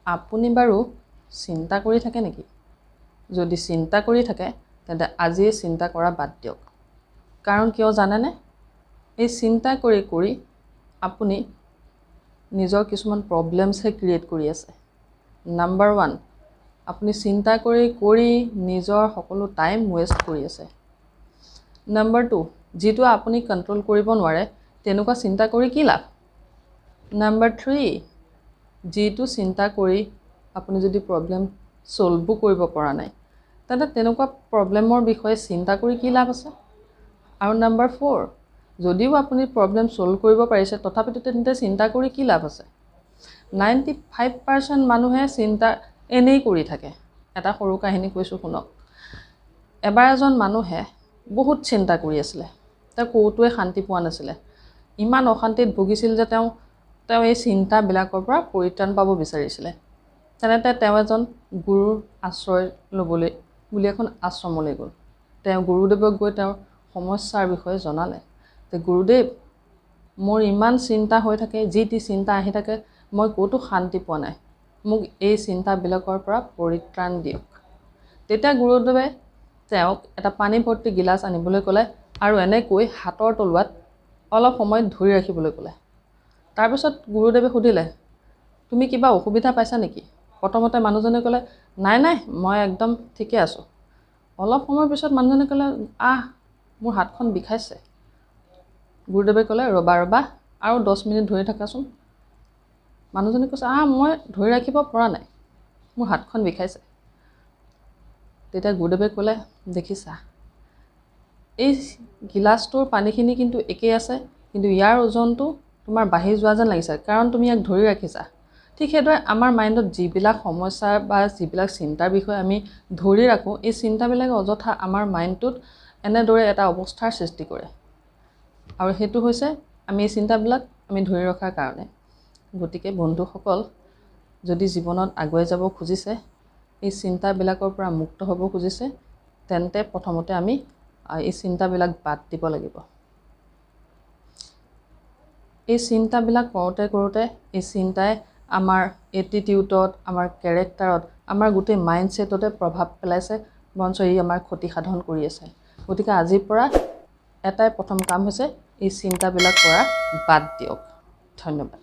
আপুনি বাৰু চিন্তা কৰি থাকে নেকি? যদি চিন্তা কৰি থাকে তেন্তে আজিয়ে চিন্তা কৰা বাদ দিয়ক। কাৰণ কিয় জানেনে? এই চিন্তা কৰি কৰি আপুনি নিজৰ কিছুমান প্ৰব্লেমছহে ক্ৰিয়েট কৰি আছে। নাম্বাৰ 1, আপুনি চিন্তা কৰি কৰি নিজৰ সকলো টাইম ৱেষ্ট কৰি আছে। নাম্বাৰ 2, যিটো আপুনি কণ্ট্ৰল কৰিব নোৱাৰে তেনেকুৱা চিন্তা কৰি কি লাভ? নাম্বাৰ 3, যিটো চিন্তা কৰি আপুনি যদি প্ৰব্লেম ছল্ভো কৰিব পৰা নাই তেন্তে তেনেকুৱা প্ৰব্লেমৰ বিষয়ে চিন্তা কৰি কি লাভ আছে? আৰু নাম্বাৰ 4, যদিও আপুনি প্ৰব্লেম ছল্ভ কৰিব পাৰিছে তথাপিতো তেন্তে চিন্তা কৰি কি লাভ আছে? 95% মানুহে চিন্তা এনেই কৰি থাকে। এটা সৰু কাহিনী কৈছোঁ শুনক। এবাৰ এজন মানুহে বহুত চিন্তা কৰি আছিলে। তেওঁ ক'তোৱে শান্তি পোৱা নাছিলে। ইমান অশান্তিত ভুগিছিল যে তেওঁ এই চিন্তাবিলাকৰ পৰা পৰিত্ৰাণ পাব বিচাৰিছিলে। তেনেতে তেওঁ এজন গুৰুৰ আশ্ৰয় ল'বলৈ বুলি এখন আশ্ৰমলৈ গ'ল। তেওঁ গুৰুদেৱক গৈ তেওঁৰ সমস্যাৰ বিষয়ে জনালে যে গুৰুদেৱ, মোৰ ইমান চিন্তা হৈ থাকে, যি টি চিন্তা আহি থাকে, মই ক'তো শান্তি পোৱা নাই, মোক এই চিন্তাবিলাকৰ পৰা পৰিত্ৰাণ দিয়ক। তেতিয়া গুৰুদেৱে তেওঁক এটা পানী ভৰ্তি গিলাচ আনিবলৈ ক'লে আৰু এনেকৈ হাতৰ তলুৱাত অলপ সময় ধৰি ৰাখিবলৈ ক'লে। তাৰপিছত গুৰুদেৱে সুধিলে, তুমি কিবা অসুবিধা পাইছা নেকি? প্ৰথমতে মানুহজনে ক'লে, নাই নাই, মই একদম ঠিকে আছোঁ। অলপ সময়ৰ পিছত মানুহজনে ক'লে, মোৰ হাতখন বিষাইছে। গুৰুদেৱে ক'লে, ৰ'বা আৰু 10 মিনিট ধৰি থাকাচোন। মানুহজনে কৈছে, মই ধৰি ৰাখিব পৰা নাই, মোৰ হাতখন বিষাইছে। তেতিয়া গুৰুদেৱে ক'লে, দেখিছা, এই গিলাচটোৰ পানীখিনি কিন্তু একেই আছে, কিন্তু ইয়াৰ ওজনটো তোমাৰ বাঢ়ি যোৱা যেন লাগিছে, কাৰণ তুমি ইয়াক ধৰি ৰাখিছা। ঠিক সেইদৰে আমাৰ মাইণ্ডত যিবিলাক সমস্যা বা যিবিলাক চিন্তাৰ বিষয়ে আমি ধৰি ৰাখোঁ, এই চিন্তাবিলাকে অযথা আমাৰ মাইণ্ডটোত এনেদৰে এটা অৱস্থাৰ সৃষ্টি কৰে। আৰু সেইটো হৈছে আমি এই চিন্তাবিলাক আমি ধৰি ৰখাৰ কাৰণে। গতিকে বন্ধুসকল, যদি জীৱনত আগুৱাই যাব খুজিছে, এই চিন্তাবিলাকৰ পৰা মুক্ত হ'ব খুজিছে, তেন্তে প্ৰথমতে আমি এই চিন্তাবিলাক বাদ দিব লাগিব। এই চিন্তাবিলাক কৰোঁতে কৰোঁতে এই চিন্তাই আমাৰ এটিটিউডত, আমাৰ কেৰেক্টাৰত, আমাৰ গোটেই মাইণ্ডছেটতে প্ৰভাৱ পেলাইছে, বৰঞ্চ ই আমাৰ ক্ষতি সাধন কৰি আছে। গতিকে আজিৰ পৰা এটাই প্ৰথম কাম হৈছে এই চিন্তাবিলাক কৰা বাদ দিয়ক। ধন্যবাদ।